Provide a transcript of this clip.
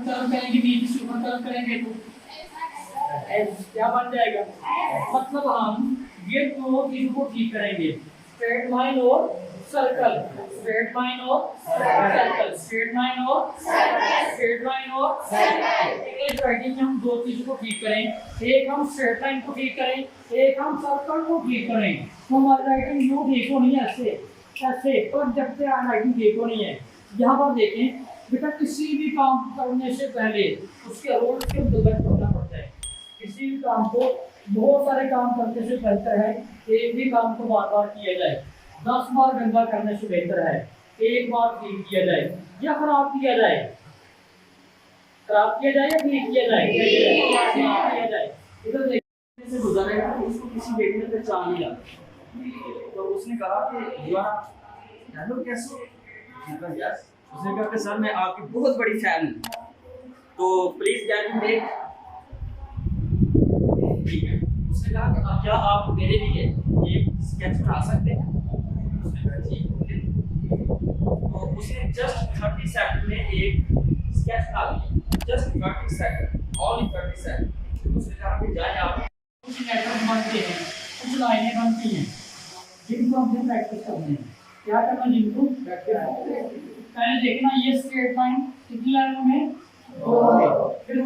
Curve करेंगे, बीच से ऊपर कर्व करेंगे तो क्या बन जाएगा। मतलब हम ये दो चीजों को ठीक करेंगे, स्ट्रेट लाइन और सर्कल, स्ट्रेट लाइन और सर्कल, स्ट्रेट लाइन और स्ट्रेट लाइन और सर्कल। राइटिंग में हम दो चीजों को ठीक करें, एक हम स्ट्रेट लाइन को ठीक करें, एक हम सर्कल को ठीक करें, तो हमारी राइटिंग यूं ठीक होनी है ऐसे ऐसे। पर जब से राइटिंग ठीक होनी है, यहाँ पर देखें बेटा, किसी भी काम करने से पहले उसके रूल्स के मुताबिक करना पड़ता है। किसी भी काम को बहुत सारे काम करने से बेहतर है एक भी काम को बार बार किया जाए। 10 बार गंदा करने से बेहतर है एक बार ठीक किया जाए या खराब किया जाए, खराब किया जाए या ठीक किया जाए, किया जाए। इधर देखने से गुजरेगा तो उसको किसी बेटे ने पहचान लिया, तो उसने कहा कि हेलो कैसे हो? उसने कहा कि सर मैं आपकी बहुत बड़ी फैन हूँ, तो प्लीज कैन यू मेक। ठीक है, उसने कहा कि क्या आप मेरे लिए एक स्केच बना सकते हैं? उसने कहा ठीक है। तो उसने जस्ट 30 सेकंड में एक स्केच बना दिया, जस्ट 30 सेकंड, ओनली 30 सेकंड। उसने कहा कि जाए आप, कुछ लेटर बनते हैं, कुछ लाइनें बनती हैं जिनको हमने प्रैक्टिस करनी है। क्या करना, जिनको प्रैक्टिस। पहले देखना ये स्ट्रेट लाइन कितनी लाइनों में, 2 में, फिर